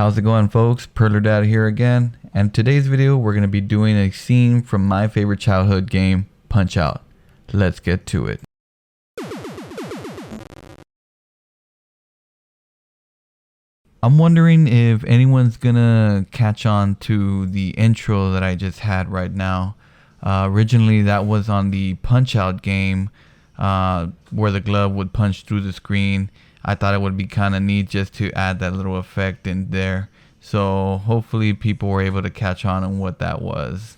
How's it going, folks? Perler Art here again, and today's video we're going to be doing a scene from my favorite childhood game, Punch-Out. Let's get to it. I'm wondering if anyone's gonna catch on to the intro that I just had right now. Originally that was on the Punch-Out game, where the glove would punch through the screen. I thought it would be kind of neat just to add that little effect in there. So hopefully people were able to catch on what that was.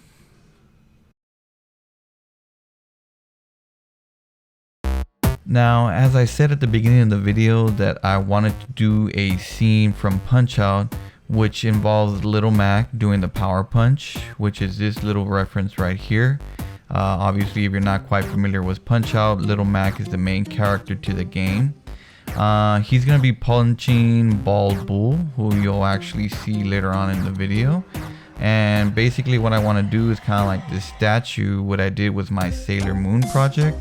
Now, as I said at the beginning of the video that I wanted to do a scene from Punch-Out, which involves Little Mac doing the power punch, which is this little reference right here. Obviously, if you're not quite familiar with Punch-Out, Little Mac is the main character to the game. He's going to be punching Bald Bull, who you'll actually see later on in the video. And basically what I want to do is kind of like this statue, what I did with my Sailor Moon project.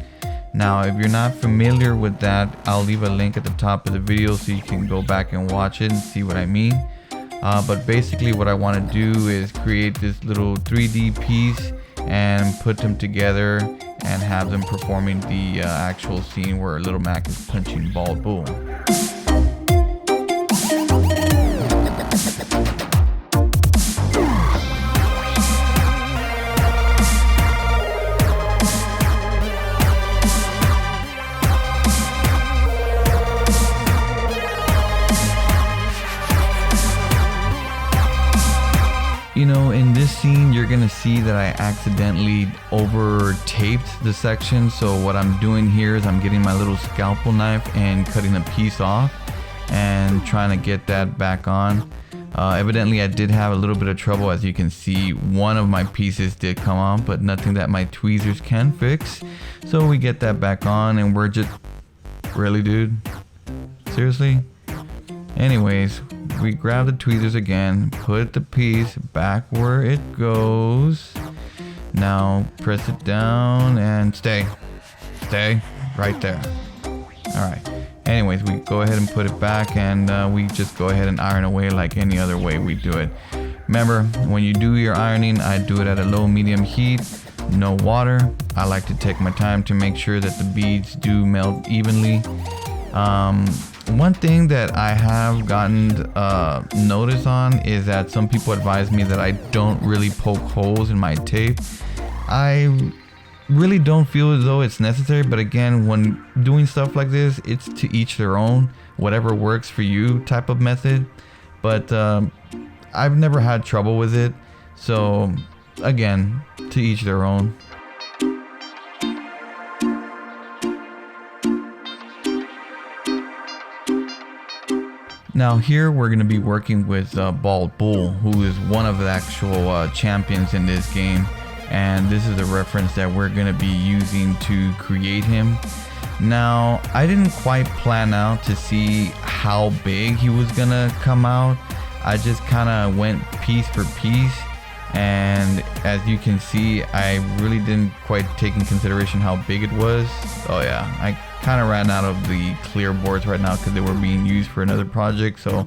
Now, if you're not familiar with that, I'll leave a link at the top of the video so you can go back and watch it and see what I mean. But basically what I want to do is create this little 3D piece and put them together and have them performing the actual scene where Little Mac is punching Bald Bull. You know, in this scene, you're gonna see that I accidentally over taped the section. So what I'm doing here is I'm getting my little scalpel knife and cutting a piece off and trying to get that back on. Evidently I did have a little bit of trouble. As you can see, one of my pieces did come off, but nothing that my tweezers can fix. So we get that back on and we're just, really, dude? Seriously? Anyways, we grab the tweezers again, put the piece back where it goes. Now press it down and stay right there. Alright, anyways, we go ahead and put it back, and we just go ahead and iron away like any other way we do it. Remember, when you do your ironing, I do it at a low medium heat, no water. I like to take my time to make sure that the beads do melt evenly. One thing that I have gotten notice on is that some people advise me that I don't really poke holes in my tape. I really don't feel as though it's necessary, but again, when doing stuff like this, it's to each their own, whatever works for you type of method. But I've never had trouble with it, so again, to each their own. Now here we're going to be working with Bald Bull, who is one of the actual champions in this game, and this is the reference that we're going to be using to create him. Now, I didn't quite plan out to see how big he was going to come out. I just kind of went piece for piece, and as you can see, I really didn't quite take in consideration how big it was. Oh yeah, I kind of ran out of the clear boards right now because they were being used for another project, so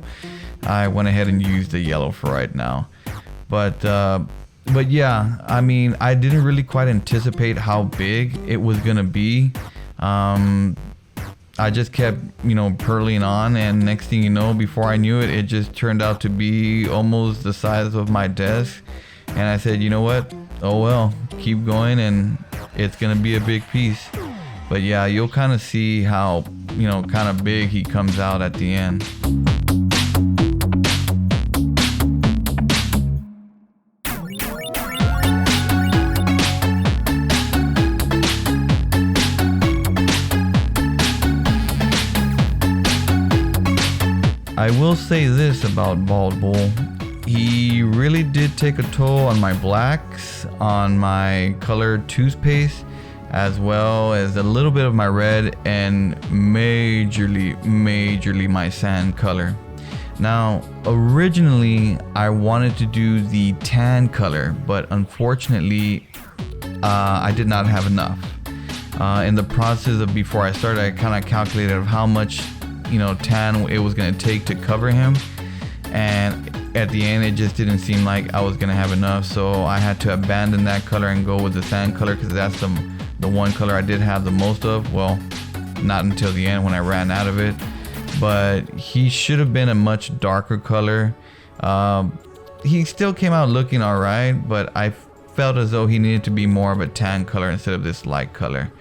I went ahead and used the yellow for right now. But yeah, I mean, I didn't really quite anticipate how big it was gonna be. I just kept, purling on, and next thing you know, before I knew it, it just turned out to be almost the size of my desk. And I said, you know what? Oh well, keep going, and it's gonna be a big piece. But yeah, you'll kind of see how, kind of big he comes out at the end. I will say this about Bald Bull. He really did take a toll on my blacks, on my colored toothpaste, as well as a little bit of my red, and majorly my sand color. Now, originally I wanted to do the tan color, but unfortunately I did not have enough. In the process of before I started, I kind of calculated how much tan it was going to take to cover him, and at the end it just didn't seem like I was gonna have enough, so I had to abandon that color and go with the sand color, because that's the one color I did have the most of. Well, not until the end when I ran out of it, but he should have been a much darker color. He still came out looking alright, but I felt as though he needed to be more of a tan color instead of this light color.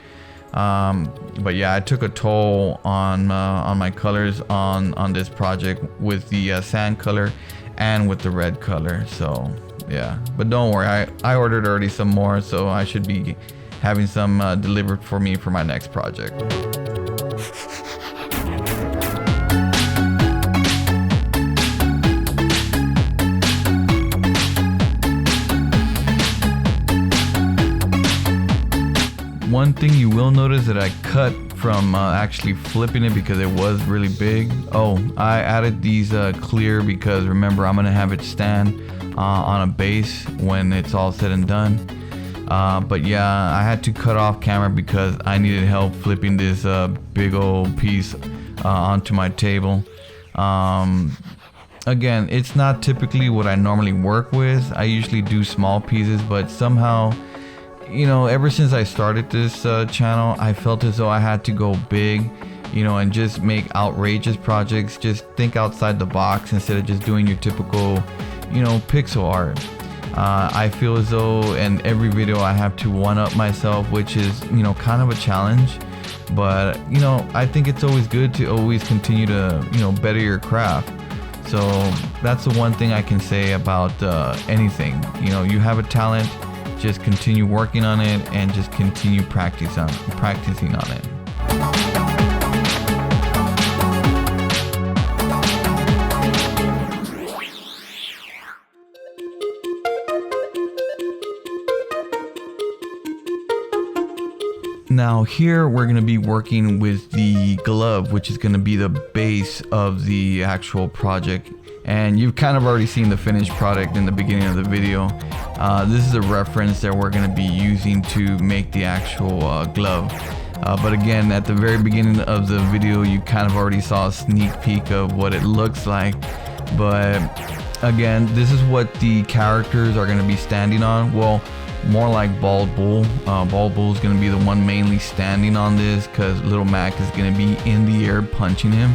But yeah, I took a toll on my colors on this project with the sand color and with the red color. So yeah, but don't worry, I ordered already some more, so I should be having some delivered for me for my next project. One thing you will notice that I cut from actually flipping it because it was really big. Oh, I added these clear because remember, I'm gonna have it stand on a base when it's all said and done. But yeah, I had to cut off camera because I needed help flipping this big old piece onto my table. Again, it's not typically what I normally work with. I usually do small pieces, but somehow, you know, ever since I started this channel, I felt as though I had to go big, you know, and just make outrageous projects. Just think outside the box instead of just doing your typical, you know, pixel art. I feel as though in every video I have to one up myself, which is, you know, kind of a challenge. But, you know, I think it's always good to always continue to, you know, better your craft. So that's the one thing I can say about anything. You know, you have a talent, just continue working on it and just continue practicing on it. Now here we're going to be working with the glove, which is going to be the base of the actual project. And you've kind of already seen the finished product in the beginning of the video. This is a reference that we're going to be using to make the actual glove. But again, at the very beginning of the video, you kind of already saw a sneak peek of what it looks like. But again, this is what the characters are going to be standing on. Well, more like Bald Bull. Bald Bull is going to be the one mainly standing on this because Little Mac is going to be in the air punching him.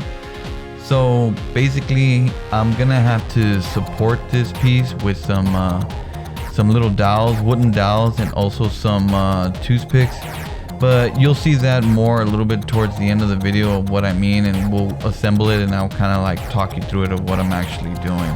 So basically, I'm gonna have to support this piece with some little dowels, wooden dowels, and also some toothpicks. But you'll see that more a little bit towards the end of the video of what I mean, and we'll assemble it, and I'll kind of like talk you through it of what I'm actually doing.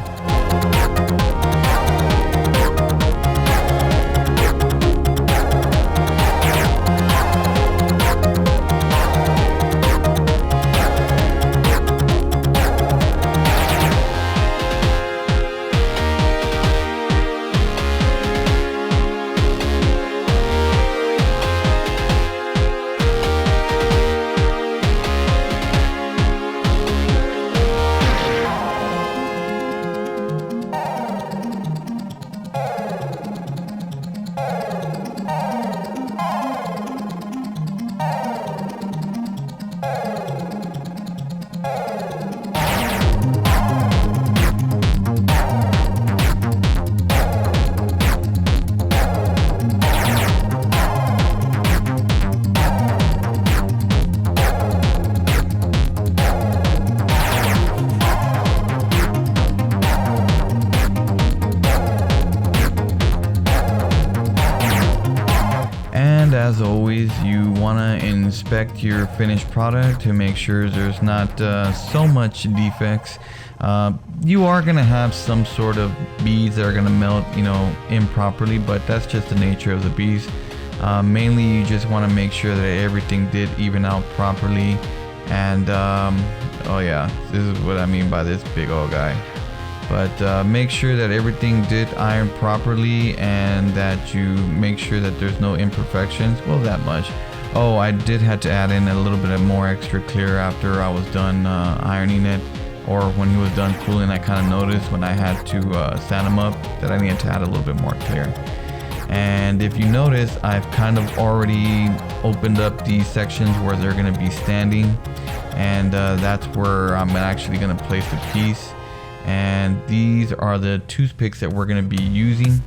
As always, you want to inspect your finished product to make sure there's not so much defects. You are going to have some sort of beads that are going to melt, you know, improperly, but that's just the nature of the beast. Mainly you just want to make sure that everything did even out properly. And oh yeah, this is what I mean by this big old guy. But make sure that everything did iron properly and that you make sure that there's no imperfections. Well, that much. Oh, I did have to add in a little bit more extra clear after I was done ironing it, or when he was done cooling. I kind of noticed when I had to sand him up that I needed to add a little bit more clear. And if you notice, I've kind of already opened up these sections where they're going to be standing, and that's where I'm actually going to place the piece. and these are the toothpicks that we're going to be using.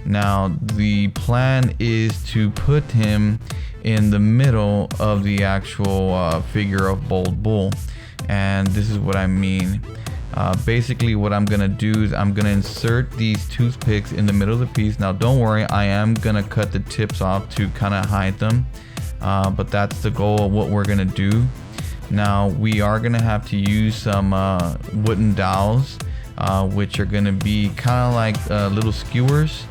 Now the plan is to put him in the middle of the actual figure of Bold Bull, and this is what I mean. Basically what I'm gonna do is I'm gonna insert these toothpicks in the middle of the piece. Now don't worry, I am gonna cut the tips off to kind of hide them, but that's the goal of what we're gonna do. Now we are gonna have to use some wooden dowels, which are gonna be kind of like little skewers,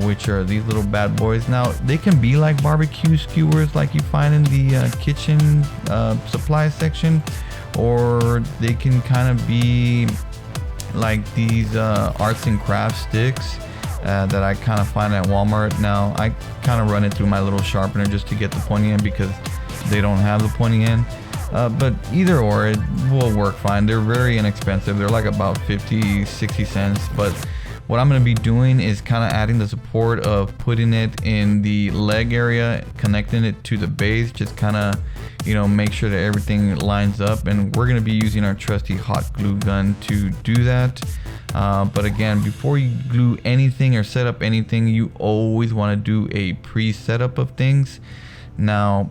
which are these little bad boys. Now they can be like barbecue skewers like you find in the kitchen supply section, or they can kind of be like these arts and crafts sticks that I kind of find at Walmart. Now I kind of run it through my little sharpener just to get the pointy end because they don't have the pointy end, but either or, it will work fine. They're very inexpensive. They're like about 50-60 cents, but what I'm going to be doing is kind of adding the support of putting it in the leg area, connecting it to the base, just kind of, you know, make sure that everything lines up. And we're going to be using our trusty hot glue gun to do that. But again, before you glue anything or set up anything, you always want to do a pre-setup of things. Now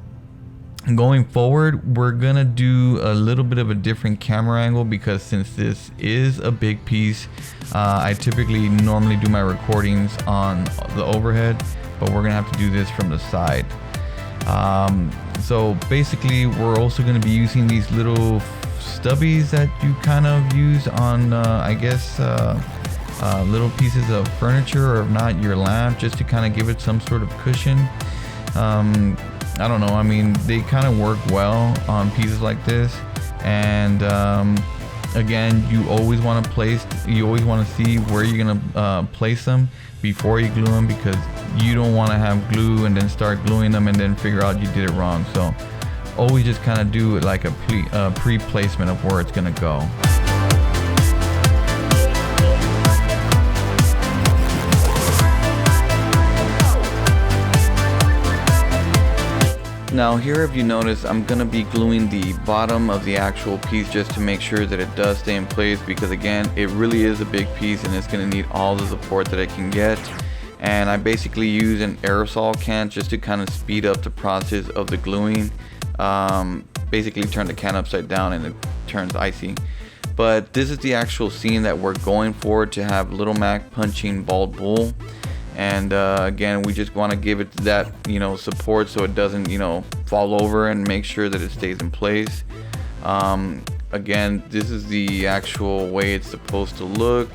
going forward, we're gonna do a little bit of a different camera angle because since this is a big piece, I typically normally do my recordings on the overhead, but we're gonna have to do this from the side. So basically we're also going to be using these little stubbies that you kind of use on I guess little pieces of furniture, or if not your lamp, just to kind of give it some sort of cushion. I don't know, I mean, they kind of work well on pieces like this. And again, you always want to see where you're gonna place them before you glue them, because you don't want to have glue and then start gluing them and then figure out you did it wrong. So always just kind of do like a pre-placement of where it's gonna go. Now here, if you notice, I'm gonna be gluing the bottom of the actual piece just to make sure that it does stay in place, because again, it really is a big piece and it's gonna need all the support that it can get. And I basically use an aerosol can just to kind of speed up the process of the gluing. Basically turn the can upside down and it turns icy. But this is the actual scene that we're going for, to have Little Mac punching Bald Bull. And again, we just want to give it that, you know, support so it doesn't, you know, fall over, and make sure that it stays in place. Again, this is the actual way it's supposed to look.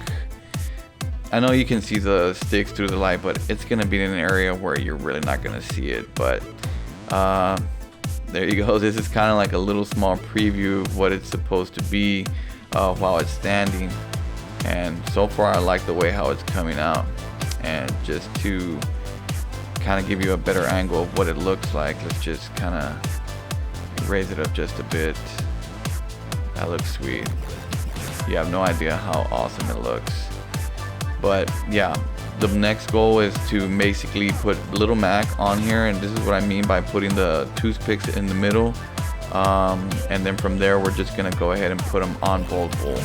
I know you can see the sticks through the light, but it's going to be in an area where you're really not going to see it. But there you go. This is kind of like a little small preview of what it's supposed to be while it's standing. And so far I like the way how it's coming out. And just to kind of give you a better angle of what it looks like, let's just kind of raise it up just a bit. That looks sweet. You have no idea how awesome it looks. But yeah, the next goal is to basically put Little Mac on here, and this is what I mean by putting the toothpicks in the middle. And then from there, we're just gonna go ahead and put them on Bald Bull.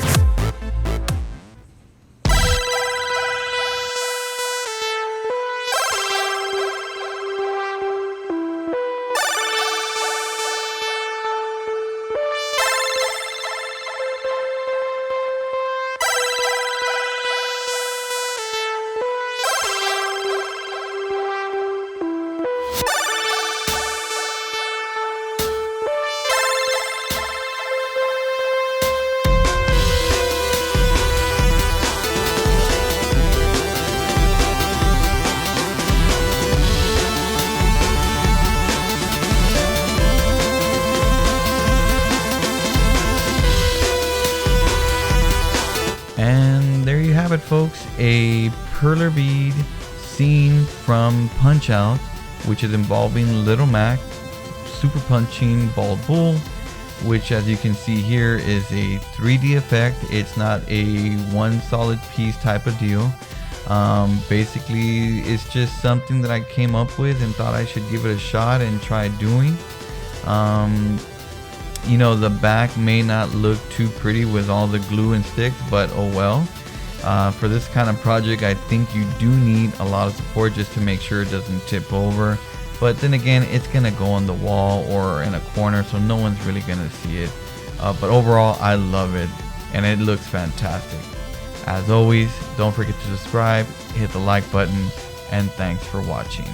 And there you have it, folks, a Perler bead scene from Punch Out, which is involving Little Mac super punching Bald Bull, which, as you can see here, is a 3D effect. It's not a one solid piece type of deal. Basically, it's just something that I came up with and thought I should give it a shot and try doing. You know, the back may not look too pretty with all the glue and sticks, but oh well. For this kind of project, I think you do need a lot of support just to make sure it doesn't tip over. But then again, it's gonna go on the wall or in a corner, so no one's really gonna see it. But overall, I love it, and it looks fantastic. As always, don't forget to subscribe, hit the like button, and thanks for watching.